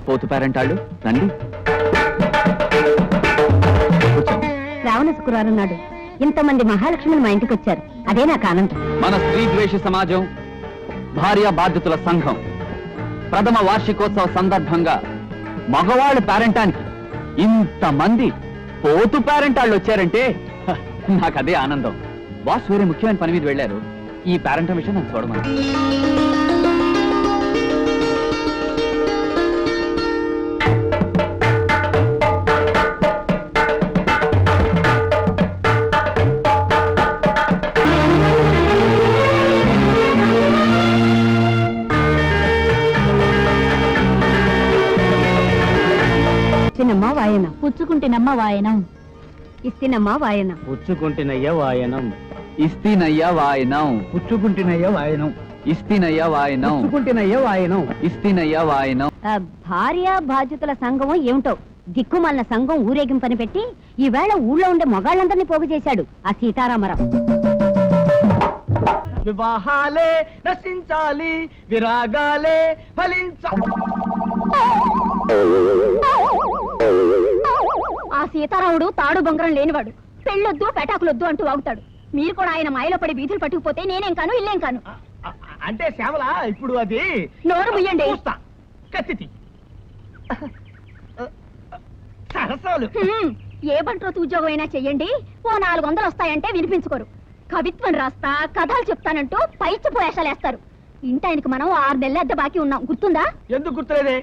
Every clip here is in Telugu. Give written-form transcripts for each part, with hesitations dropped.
పోతు పేరెంటాళ్ళు రండి. శ్రావణ శుక్రవారం నాడు ఇంతమంది మహాలక్ష్ములు మా ఇంటికి వచ్చారు. అదే నాకు ఆనందం. మన స్త్రీ ద్వేష సమాజం భార్య బాధ్యతల సంఘం ప్రథమ వార్షికోత్సవ సందర్భంగా మగవాళ్ళ పేరెంటానికి ఇంతమంది పోతు పేరెంటాళ్ళు వచ్చారంటే నాకు అదే ఆనందం. బాస్ వేరే ముఖ్యమైన పని మీద వెళ్ళారు. ఈ పేరెంట్ విషయం నాకు చూడమని. ఇస్తినమ్మా వాయనం పుచ్చుకుంటేనమ్మా వాయనం. ఇస్తినమ్మా వాయనం పుచ్చుకుంటున్నయ్య వాయనం. ఇస్తీనయ్య వాయనం. పుచ్చుకుంటున్నయ్య వాయనం. ఇస్తీనయ్య వాయనం. పుచ్చుకుంటున్నయ్య వాయనం. ఇస్తీనయ్య వాయనం. భార్య బాధ్యతల సంఘం ఏమిటో దిక్కుమాలిన సంఘం ఊరేగింపని పెట్టి ఈవేళ ఊళ్ళో ఉండే మొగాళ్ళందరినీ పోగు చేశాడు ఆ సీతారామరావు. వివాహాలే రచించాలి, విరాగాలే ఫలించాలి. ఆ సీతారాముడు తాడు బొంగరం లేనివాడు. పెళ్ళొద్దు పెటాకులొద్దు అంటూ వాగుతాడు. మీరు కూడా ఆయన మాయలో పడి వీధులు పట్టుకుపోతే నేనేం కాను ఇల్లేం కాను. అంటే శ్యామల ఇప్పుడు అది నోరు ముయ్యండి. కత్తి సరసాలు. ఏ బంట్రోతు ఉద్యోగం అయినా చెయ్యండి, ఓ 400 వస్తాయంటే వినిపించుకోరు. కవిత్వం రాస్తా కథలు చెప్తానంటూ పైచి పోయేషాలేస్తారు. ఇంటాయనకి మనం 6 నెలల అద్దె బాకీ ఉన్నాం, గుర్తుందా? ఎందుకు గుర్తులేదే?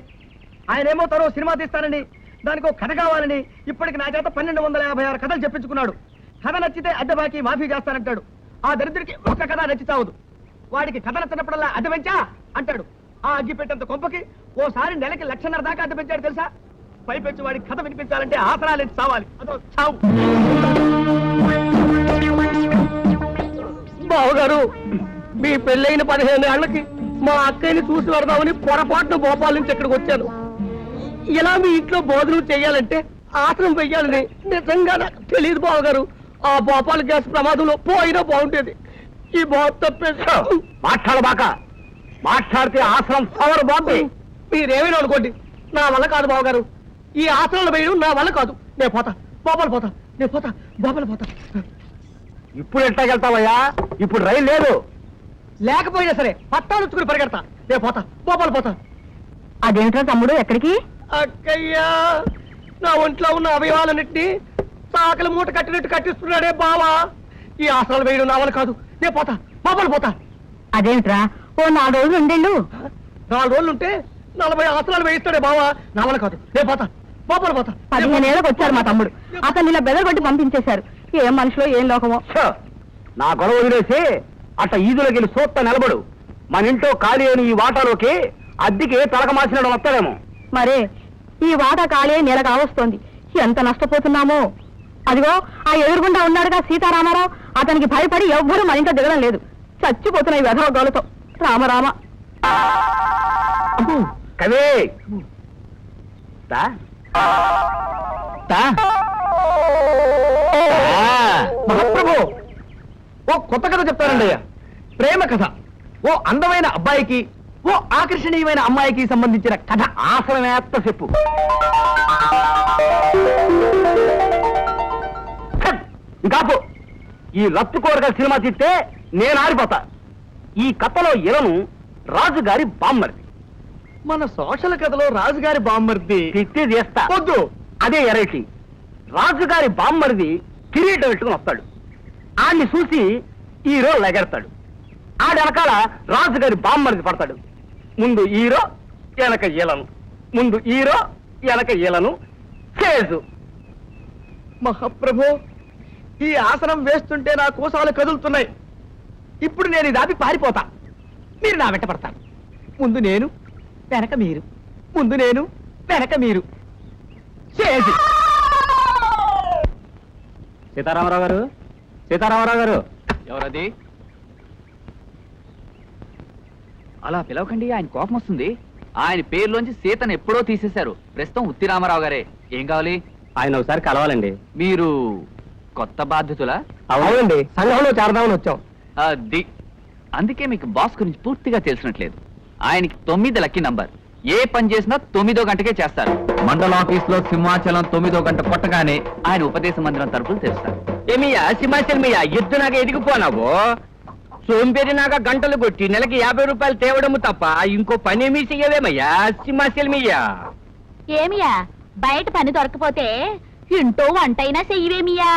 ఆయన ఏమో తరో సినిమా తీస్తానండి, దానికి ఒక కథ కావాలని ఇప్పటికి నా చేత 1256 కథలు చెప్పించుకున్నాడు. కథ నచ్చితే అద్దె బాకీ మాఫీ చేస్తానంటాడు. ఆ దరిద్రుడికి ఒక్క కథ నచ్చి చావదు. వాడికి కథ నచ్చినప్పుడల్లా అద్దె పెంచా అంటాడు. ఆ అగ్గి పెట్టేంత కొంపకి ఓసారి నెలకి 1,50,000 దాకా అద్దె పెంచాడు తెలుసా? పైపెచ్చి వాడికి కథ వినిపించాలంటే ఆసరాలు ఎత్తి చావాలి. అదో చావు. బావగారు, మీ పెళ్ళైన 15 ఏళ్లకి మా అక్కయ్యని చూసి పెడదామని పొరపాటున భోపాల్ నుంచి ఇక్కడికి వచ్చాను. ఇలా మీ ఇంట్లో భోజనం చెయ్యాలంటే ఆసనం వెయ్యాలని నిజంగా నాకు తెలియదు బావగారు. ఆ భోపాల్ గ్యాస్ ప్రమాదంలో పోయినా బాగుంటేది. ఈ బాబు తప్పేసా. మాట్లాడితే ఆసనం పవర్ బాగుంది. మీరేమైనా అనుకోండి, నా వల్ల కాదు బావగారు. ఈ ఆసనాలు వేయడం నా వల్ల కాదు. నేను పోతా, భోపాల్ పోతా. నేను పోతా, భోపాల్ పోతా. ఇప్పుడు ఎట్లాగెళ్తావయ్యా? ఇప్పుడు రైలు లేదు. లేకపోయినా సరే పట్టాలు వచ్చుకుని పరిగెడతా. నేను పోతా, భోపాల్ పోతా. అదేంట్రా తమ్ముడు, ఎక్కడికి? అక్కయ్యా, నా ఒంట్లో ఉన్న అవయవాలన్నింటినీ సాకల మూట కట్టినట్టు కట్టిస్తున్నాడే బావా. ఈ ఆసనాలు వేయడం నా వల్ల కాదు. నేను పోతా, భోపాల్ పోతా. అదేంట్రా, ఓ 4 రోజులు ఉండేళ్ళు. 4 రోజులు ఉంటే 40 ఆసనాలు వేయిస్తాడే బావా. నా వల్ల కాదు. నేను పోతా, భోపాల్ పోతా. 15 ఏళ్ళకి వచ్చారు మా తమ్ముడు. అతన్ని ఇలా బెదరగొట్టి పంపించేశారు. ఏం మనుషులో ఏం లోకమో. నా గొడవ వదిలేసి అట్ట ఈదులోకి వెళ్ళి సోత్త నిలబడు. మన ఇంట్లో ఖాళీ అయిన ఈ వాటాలోకి అద్దెకి తలక మార్చినడం వస్తాడేమో. మరే ఈ వాటా ఖాళీ నెల కావస్తోంది. ఎంత నష్టపోతున్నామో. అదిగో ఆ ఎదురుగుండా ఉన్నాడుగా సీతారామారావు, అతనికి భయపడి ఎవ్వరూ మన ఇంట్లో దిగడం లేదు. చచ్చిపోతున్నాయి వెధవ గోలతో. రామరామ. కవే మహాప్రభు, ఓ కొత్త కథ చెప్తానండి అయ్యా. ప్రేమ కథ. ఓ అందమైన అబ్బాయికి, ఓ ఆకర్షణీయమైన అమ్మాయికి సంబంధించిన కథ. ఆసనమేత్త చెప్పు. ఇంకాపు. ఈ రత్తు కోరగల సినిమా తీస్తే నేను ఆరిపోతా. ఈ కథలో ఇలను రాజుగారి బామ్మర్ది. మన సోషల్ కథలో రాజుగారి బామ్మర్ది తిట్టి చేస్తా. వద్దు, అదే ఎరైటీ. రాజుగారి బామ్మర్ది కిరీటం పెట్టుకుని వస్తాడు. ఆడిని చూసి హీరో లెగెడతాడు. ఆడి వెనకాల రాజుగారి బామ్మర్ది పడతాడు. ముందు హీరో, వెనక ఈలను. ముందు హీరో, వెనక ఈలను. చేజు. మహాప్రభు, ఈ ఆసనం వేస్తుంటే నా కోసాలు కదులుతున్నాయి. ఇప్పుడు నేను ఇది ఆపి పారిపోతా. మీరు నా వెంట పడతారు. ముందు నేను, వెనక మీరు. ముందు నేను, వెనక మీరు. చేజు. సీతారామరావు గారు, సీతారామరావు గారు. ఎవరది? అలా పిలవకండి, ఆయన కోపం వస్తుంది. ఆయన పేరులోంచి సీతను ఎప్పుడో తీసేశారు. ప్రస్తుతం ఉత్తి రామారావు గారే. ఏం కావాలి? ఆయన ఒకసారి కలవాలండి. మీరు కొత్త బాధ్యతలా? అవునండి, సంఘంలో చేరదామని వచ్చాం. అది అందుకే మీకు బాస్ గురించి పూర్తిగా తెలిసినట్లేదు. ఆయనకి 9 లక్కీ నంబర్. ఏ పని చేసినా 9వ గంటకే చేస్తారు. మండల ఆఫీస్ లో సింహాచలం 9వ గంట కొట్టగానే ఆయన ఉపదేశ మందిరం తలుపులు తెరుస్తారు. ఏమియా సింహాచలమయ్యా ఎద్దు నాగా ఎదిగిపోనావు సోంపేరి నాగా గంటలు కొట్టి నెలకి 50 రూపాయలు తేవడము తప్ప ఇంకో పని ఏమీ చెయ్యవేమయ్యా సింహాచలమయ్యా. ఏమియా బయట పని దొరకపోతే ఇంటో వంటైనా చెయ్యవేమియా?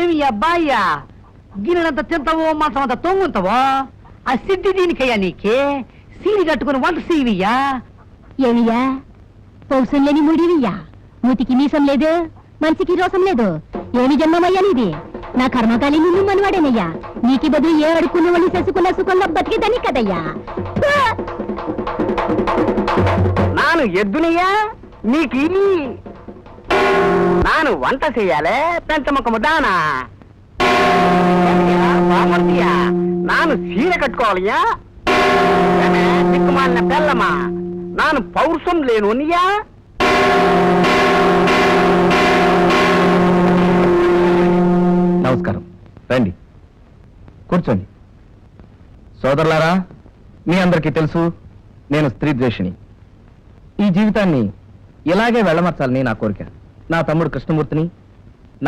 ఏమి అబ్బాయ్యా గిన్నెలంత తింటావో మాసం అంత తొంగుంటావో ఆ సిద్ధి దీనికయ్యా నీకే సీని కట్టుకుని వంట సీవియ్యా. ఏమియా పౌసం లేని ముడివియ్యా, మూతికి మీసం లేదు, మనిషికి రోసం లేదు. ఏమి జన్మమయ్యా నీది? నా కర్మకాలి నిన్ను మనవాడేనయ్యా. నీకి బదులు ఏ అడుక్కున్న వాళ్ళు చేసుకున్న సుఖంలో బతికేదని కదయ్యా. నాను ఎద్దునియా నీకి నాను వంట చెయ్యాలే పెంచముఖము దానా బామర్తియా నాను సీర కట్టుకోవాలయ్యా. దిక్కుమాలిన పెళ్ళమా నాను పౌరుషం లేనునియా. నమస్కారం, రండి కూర్చోండి. సోదరులారా, మీ అందరికీ తెలుసు నేను స్త్రీ ద్వేషిని. ఈ జీవితాన్ని ఇలాగే వెళ్ళమర్చాలని నా కోరిక. నా తమ్ముడు కృష్ణమూర్తిని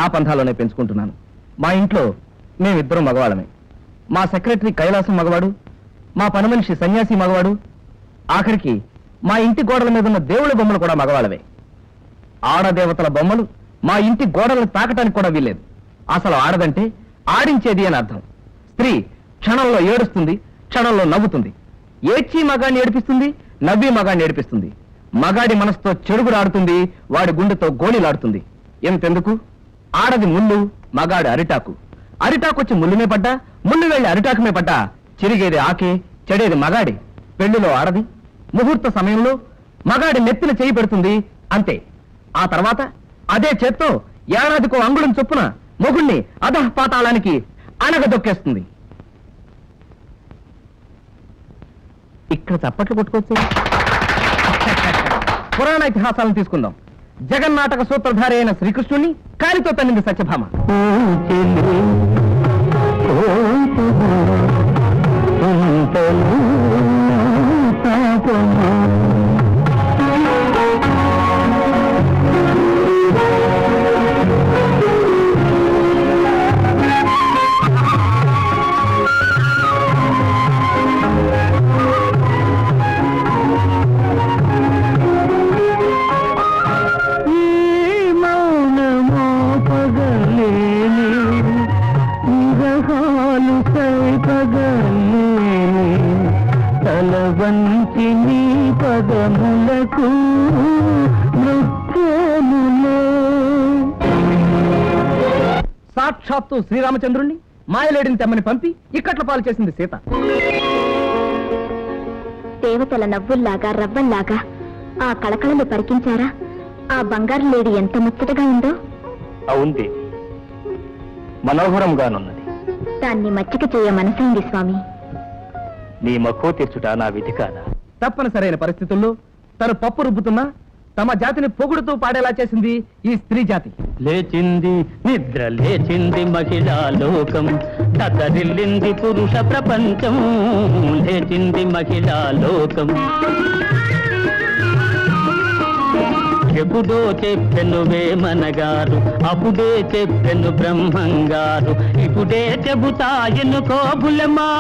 నా పంథాలోనే పెంచుకుంటున్నాను. మా ఇంట్లో మేమిద్దరం మగవాళ్ళమే. మా సెక్రటరీ కైలాసం మగవాడు, మా పని మనిషి సన్యాసి మగవాడు, ఆఖరికి మా ఇంటి గోడల మీద ఉన్న దేవుళ్ళ బొమ్మలు కూడా మగవాళ్ళవే. ఆడదేవతల బొమ్మలు మా ఇంటి గోడలను తాకటానికి కూడా వీల్లేదు. అసలు ఆడదంటే ఆడించేది అని అర్థం. స్త్రీ క్షణంలో ఏడుస్తుంది, క్షణంలో నవ్వుతుంది. ఏడ్చి మగాడిని ఏడిపిస్తుంది, నవ్వి మగాడిని ఏడిపిస్తుంది. మగాడి మనసుతో చెడుగులాడుతుంది, వాడి గుండెతో గోళీలాడుతుంది. ఎంతెందుకు, ఆడది ముళ్ళు, మగాడి అరిటాకు. అరిటాకు వచ్చి ముళ్ళుమే పడ్డా, ముళ్ళు వెళ్ళి అరిటాకుమే పడ్డా చిరిగేది ఆకే, చెడేది మగాడి. పెళ్లిలో ఆడది ముహూర్త సమయంలో మగాడి నెత్తిన చేయి పెడుతుంది, అంతే. ఆ తర్వాత అదే చేత్తో ఏడాదికో అంగుళం చొప్పున మొగుణ్ణి అధః పాతాళానికి అనగదొక్కేస్తుంది. ఇక్కడ చప్పట్లు కొట్టుకోవచ్చు. పురాణ ఇతిహాసాలను తీసుకుందాం. జగన్నాటక సూత్రధారి అయిన శ్రీకృష్ణుణ్ణి కాలితో తన్నింది సత్యభామ. వంచి నీ పదములకు సాక్షాత్తు శ్రీరామచంద్రుణ్ణి మాయలేడిని తెమ్మని పంపి ఇక్కట్ల పాలు చేసింది సీత. దేవతల నవ్వుల్లాగా రవ్వల్లాగా ఆ కళకళలు పరికించారా? ఆ బంగారు లేడి ఎంత ముచ్చటగా ఉందో. అవుంది, మనోహరంగానున్నది. దాన్ని మచ్చిక చేయ మనసైంది స్వామి. నీ మక్కువ తీర్చుట నా విధి కాదా? తప్పనిసరైన పరిస్థితుల్లో తను పప్పు రుబ్బుతున్నా తమ జాతిని పొగుడుతూ పాడేలా చేసింది ఈ స్త్రీ జాతి. లేచింది నిద్ర లేచింది మహిళా లోకం, తతరిల్లింది పురుష ప్రపంచం. లేచింది మహిళా లోకం. ఎప్పుడో చెప్పెను వేమనగారు, అప్పుడే చెప్పెను బ్రహ్మంగారు, ఇప్పుడే చెబుతా ఎన్నుకోబులమా.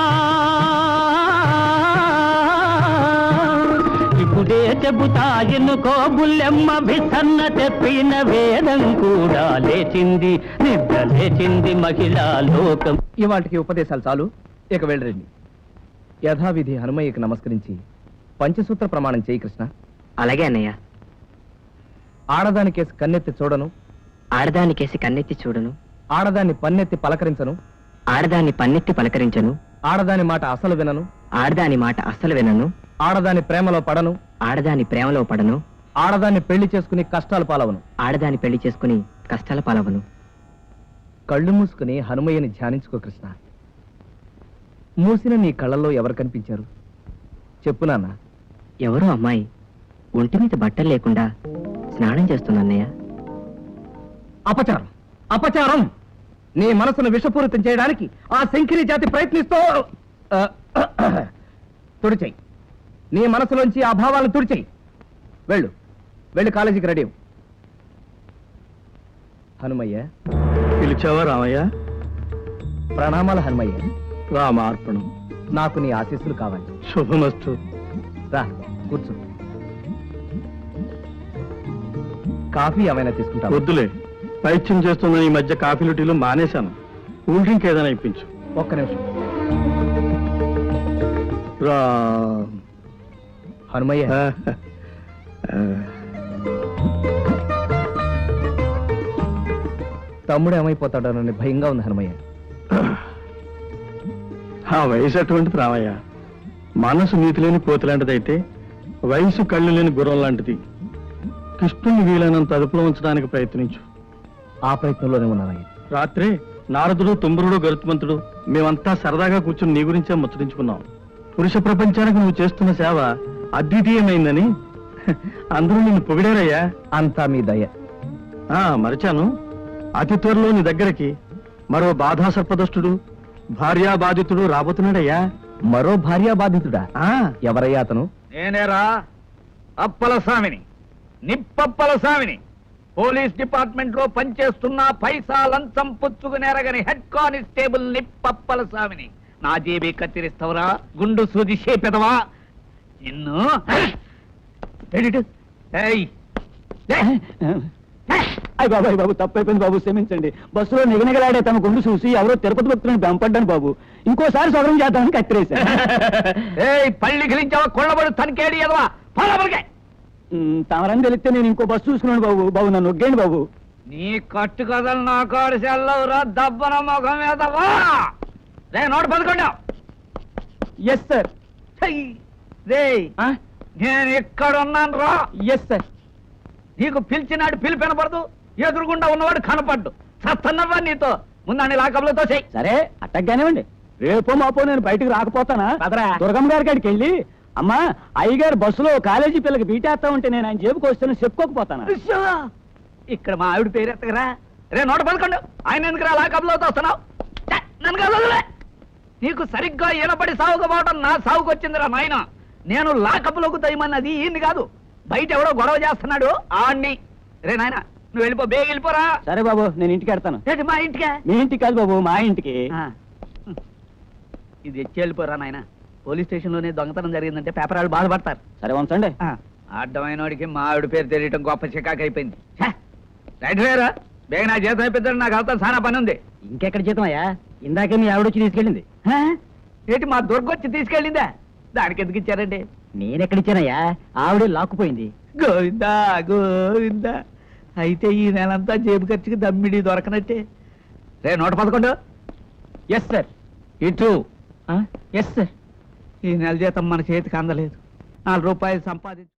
ఇప్పుడే చెబుతా ఎన్నుకోబులెమ్మ. విసన్న చెప్పిన వేదం కూడా లేచింది, నిద్ర లేచింది మహిళా లోకం. ఇవాటికి ఉపదేశాలు చాలు, ఇక వెళ్ళరండి. యథావిధి హనుమయ్యకి నమస్కరించి పంచసూత్ర ప్రమాణం చేయి కృష్ణ. అలాగే అన్నయ్య. ఆడదాని కేసి కన్నెత్తి చూడను, ఆడదానికేసి కన్నెత్తి చూడను, ఆడదాన్ని పన్నెత్తి పలకరించను, ఆడదాన్ని పన్నెత్తి పలకరించను, ఆడదాని మాట అసలు వినను, ఆడదాని మాట అస్సలు వినను, ఆడదాని ప్రేమలో పడను, ఆడదాని ప్రేమలో పడను, ఆడదాన్ని పెళ్లి చేసుకుని కష్టాలు పాలవను. ఆడదాని పెళ్లి చేసుకుని కష్టాల పాలవను. కళ్ళు మూసుకుని హనుమయ్యని ధ్యానించుకో కృష్ణ. మూసిన నీ కళ్ళల్లో ఎవరు కనిపించారు చెప్పు నాన్న. ఎవరో అమ్మాయి ఒంటి మీద బట్టలు లేకుండా స్నానం చేస్తుందన్నయ్య. అపచారం, అపచారం! నీ మనసును విషపూరితం చేయడానికి ఆ శంకిరి జాతి ప్రయత్నిస్తూ తుడిచేయి. నీ మనసులోంచి ఆ భావాలను తుడిచేయి. వెళ్ళు కాలేజీకి రెడీ అవ్వు. హనుమయ్య. పిలిచావా రామయ్య? ప్రణామాలు హనుమయ్య. రామార్పణం. నాకు నీ ఆశీస్సులు కావాలి. శుభమస్తు. రా కూర్చో. కాఫీ ఏమైనా తీసుకుంటావా? వద్దులే, పైత్యం చేస్తున్న ఈ మధ్య కాఫీలు టీలు మానేశాను. కూల్ డ్రింక్ ఏదైనా ఇప్పించు. ఒక్క నిమిషం. రా హనుమయ్య, తమ్ముడు ఏమైపోతాడోనని భయంగా ఉంది హనుమయ్య. ఆ వయసు అటువంటిది రామయ్య. మనసు నీతి లేని కోతి లాంటిదైతే వయసు కళ్ళు లేని గుర్రం లాంటిది. కృష్ణుని వీలైనంత అదుపులో ఉంచడానికి ప్రయత్నించు. ఆ ప్రయత్నంలోనే ఉన్నానయ్య. రాత్రే నారదుడు, తుమ్మురుడు, గరుత్మంతుడు మేమంతా సరదాగా కూర్చుని నీ గురించే ముచ్చరించుకున్నాం. పురుష ప్రపంచానికి నువ్వు చేస్తున్న సేవ అద్వితీయమైందని అందరూ నిన్ను పొగిడారయ్యా. అంతా మీ దయ. మరిచాను, అతి త్వరలో నీ దగ్గరికి మరో బాధా సర్పదష్టుడు, భార్యా బాధితుడు రాబోతున్నాడయ్యా. మరో భార్యా బాధితుడా? ఎవరయ్యా అతను? నేనేరా అప్పల స్వామిని, నిప్పప్పల స్వామిని. పోలీస్ డిపార్ట్మెంట్ లో పనిచేస్తున్న పైసా లంచం పుచ్చుకునేరగని హెడ్ కానిస్టేబుల్ నిప్పప్పల స్వామిని. నా జేబీ కత్తిరిస్తావురా గుండు సూది చేపెదవా నిన్ను? అయ్య బాబాయ్ బాబు, తప్పైపోయింది బాబు, క్షమించండి. బస్సులో నిగనిగలాడే తమ గుండు చూసి ఎవరో తిరుపతి భక్తులను బెంపడ్డాను బాబు. ఇంకోసారి సౌకర్యం చేద్దామని కత్తిరేశాను. పళ్ళి గిలించావా కొళ్ళబడు తనకేడి ఎదవా పొలబడికే. తమరని తెలిస్తే నేను ఇంకో బస్సు చూసుకున్నాను బాబు. బాబు నన్ను ఒగ్గేయండి బాబు. నీ కట్టు కథలు నా కాడు సెల్లవురా దబ్బన ముఖం మీదవా. రే నోటు పదకొండా. Yes sir. రే నేను ఇక్కడున్నాను రా. Yes sir. నీకు పిలిచినాడు పిలిపి వినపడదు, ఎదురుగుండా ఉన్నవాడు కనపడ్డు. సత్తన్నవా నీతో ముందని లాకబులతో చెయ్యి. సరే అట్టగ్గానేవ్వండి. రేపో మాపో నేను బయటకు రాకపోతానా? దుర్గమ్మ గారి కాడికి వెళ్ళి, అమ్మా అయ్యగారు బస్సులో కాలేజీ పిల్లకి బీటేస్తా ఉంటే నేను ఆయన జేబుకి వస్తాను చెప్పుకోకపోతానా? ఇక్కడ మా ఆవిడ పేరు ఎత్తగరా. రే నోట పదకొండు. ఆయన ఎందుకురా లాకబులతో వస్తున్నావు? నన్ను కాదు, నీకు సరిగ్గా ఈనపడి సాగుకపోవడం నా సాగుకు వచ్చిందిరా నాయన. నేను లాకబులకు దయమన్నది ఈయన్ని కాదు, బయట ఎవడో గొడవ చేస్తున్నాడు ఆడిని. రే నాయన నువ్వు వెళ్ళిపో, బేగ వెళ్ళిపోరా. సరే బాబు, నేను ఇంటికి వెళ్తాను. మా ఇంటికే? మీ ఇంటికి కాదు బాబు, మా ఇంటికి. ఇది ఎచ్చి వెళ్ళిపోరా నాయన. పోలీస్ స్టేషన్ లోనే దొంగతనం జరిగిందంటే పేపర్ వాళ్ళు బాధపడతారు. సరే ఉంచండి. అడ్డమైన వాడికి మా ఆవిడ పేరు తెలియటం గొప్ప చికాకు అయిపోయింది. రైట్ వేరా, బేగ నా జీతం అయిపోతాడు, నాకు అవతల చాలా పని ఉంది. ఇంకెక్కడ జీతం అయ్యా? ఇందాకే మీ ఆవిడ వచ్చి తీసుకెళ్ళింది. ఏంటి మా దొరకొచ్చి తీసుకెళ్ళిందా? దానికి ఎందుకు ఇచ్చారండి? నేనెక్కడిచ్చానయ్యా? ఆవిడే లాక్కుపోయింది. గోవిందా గోవిందా. అయితే ఈ నెలంతా జేబు ఖర్చుకి దమ్మిడి దొరకనట్టే. రే నోట పదకొండు. Yes sir. ఇటు. Yes sir. ఈ నెల జీతం మన చేతికి అందలేదు. 4 రూపాయలు సంపాదించు.